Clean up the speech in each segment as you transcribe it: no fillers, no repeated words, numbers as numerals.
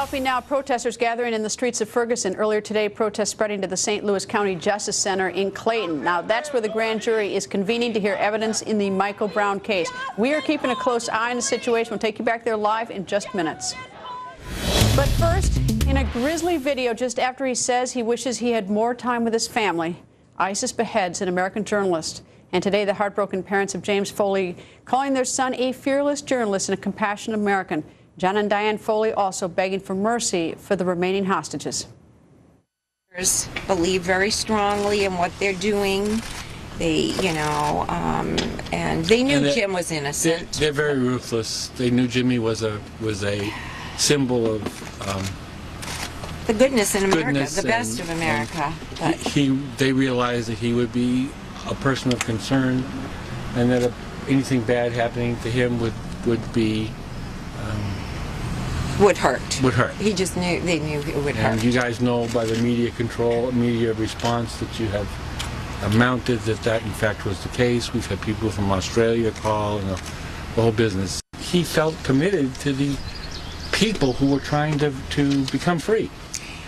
Coffee Now protesters gathering in the streets of Ferguson. Earlier today, protests spreading to the St. Louis County Justice Center in Clayton. Now, that's where the grand jury is convening to hear evidence in the Michael Brown case. We are keeping a close eye on the situation. We'll take you back there live in just minutes. But first, in a grisly video just after he says he wishes he had more time with his family, ISIS beheads an American journalist. And today, the heartbroken parents of James Foley calling their son a fearless journalist and a compassionate American. John and Diane Foley also begging for mercy for the remaining hostages. Believe very strongly in what they're doing. They, and they knew Jim was innocent. They're very ruthless. They knew Jimmy was a symbol of the goodness in America, the best of America. They realized that he would be a person of concern, and that anything bad happening to him would be. Would hurt. Would hurt. They knew it would hurt. And you guys know by the media response that you have mounted that in fact was the case. We've had people from Australia call and the whole business. He felt committed to the people who were trying to become free.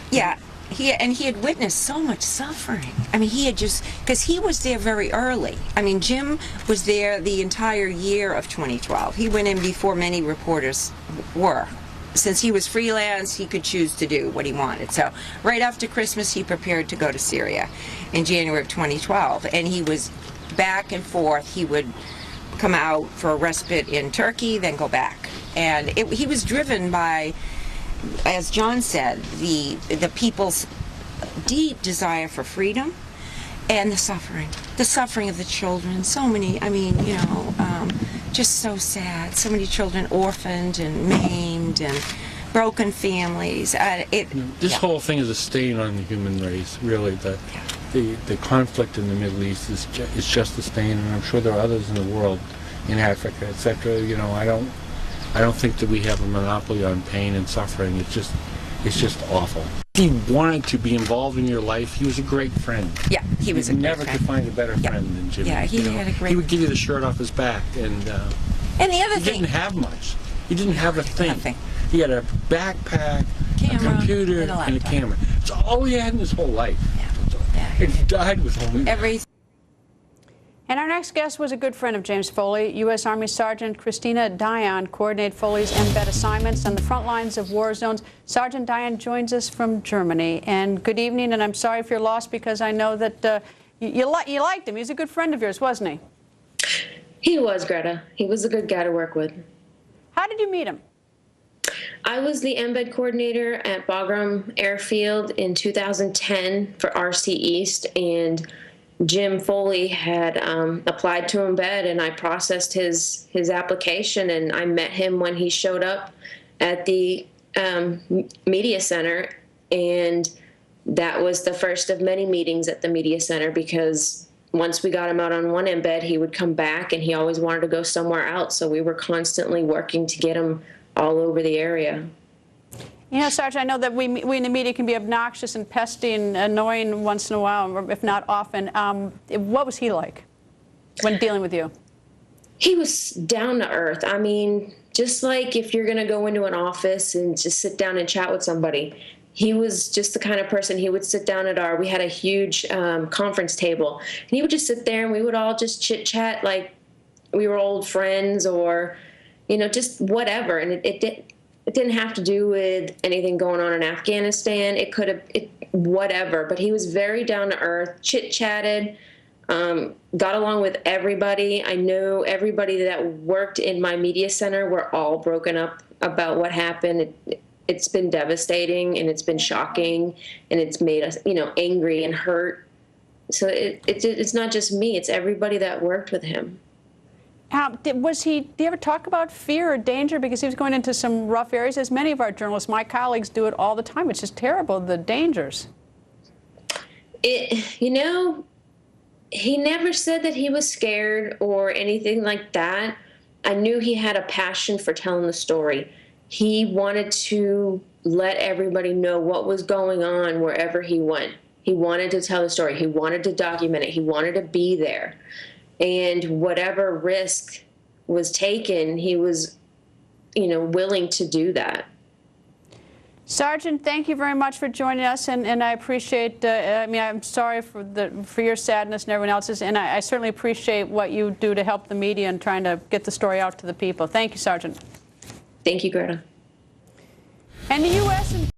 Yeah. He had witnessed so much suffering. I mean, because he was there very early. I mean, Jim was there the entire year of 2012. He went in before many reporters were. Since he was freelance, he could choose to do what he wanted. So right after Christmas, he prepared to go to Syria in January of 2012. And he was back and forth. He would come out for a respite in Turkey, then go back. And he was driven by, as John said, the people's deep desire for freedom and the suffering of the children. So many, just so sad. So many children orphaned and maimed and broken families. This whole thing is a stain on the human race, really. The conflict in the Middle East is just a stain, and I'm sure there are others in the world, in Africa, etc. I don't think that we have a monopoly on pain and suffering. It's just awful. He wanted to be involved in your life. He was a great friend. Yeah, he was a great friend. You never could find a better friend than Jimmy. Yeah, he had a great. He would give you the shirt off his back, and the other he didn't have much. He didn't have a thing. Nothing. He had a backpack, a computer, and a camera. It's all he had in his whole life. Yeah. And he died with only everything. And our next guest was a good friend of James Foley. U.S. Army Sergeant Christina Dion coordinated Foley's embed assignments on the front lines of war zones. Sergeant Dion joins us from Germany. And good evening, and I'm sorry if you're lost, because I know that you liked him. He was a good friend of yours, wasn't he? He was, Greta. He was a good guy to work with. How did you meet him? I was the embed coordinator at Bagram Airfield in 2010 for RC East, and Jim Foley had applied to embed, and I processed his application, and I met him when he showed up at the media center, and that was the first of many meetings at the media center, because once we got him out on one embed, he would come back, and he always wanted to go somewhere else, so we were constantly working to get him all over the area. Sarge, I know that we in the media can be obnoxious and pesty and annoying once in a while, if not often. What was he like when dealing with you? He was down to earth. I mean, just like if you're going to go into an office and just sit down and chat with somebody, he was just the kind of person. He would sit down at we had a huge conference table, and he would just sit there and we would all just chit chat like we were old friends, or, just whatever. And it didn't have to do with anything going on in Afghanistan. It could have, whatever. But he was very down to earth, chit-chatted, got along with everybody. I know everybody that worked in my media center were all broken up about what happened. It's been devastating, and it's been shocking, and it's made us, angry and hurt. So it's not just me. It's everybody that worked with him. Did you ever talk about fear or danger? Because he was going into some rough areas, as many of our journalists, my colleagues, do it all the time. It's just terrible, the dangers. He never said that he was scared or anything like that. I knew he had a passion for telling the story. He wanted to let everybody know what was going on wherever he went. He wanted to tell the story. He wanted to document it. He wanted to be there. And whatever risk was taken, he was, willing to do that. Sergeant, thank you very much for joining us, and I appreciate, I mean, I'm sorry for your sadness and everyone else's, and I certainly appreciate what you do to help the media and trying to get the story out to the people. Thank you, Sergeant. Thank you, Greta. And the U.S. and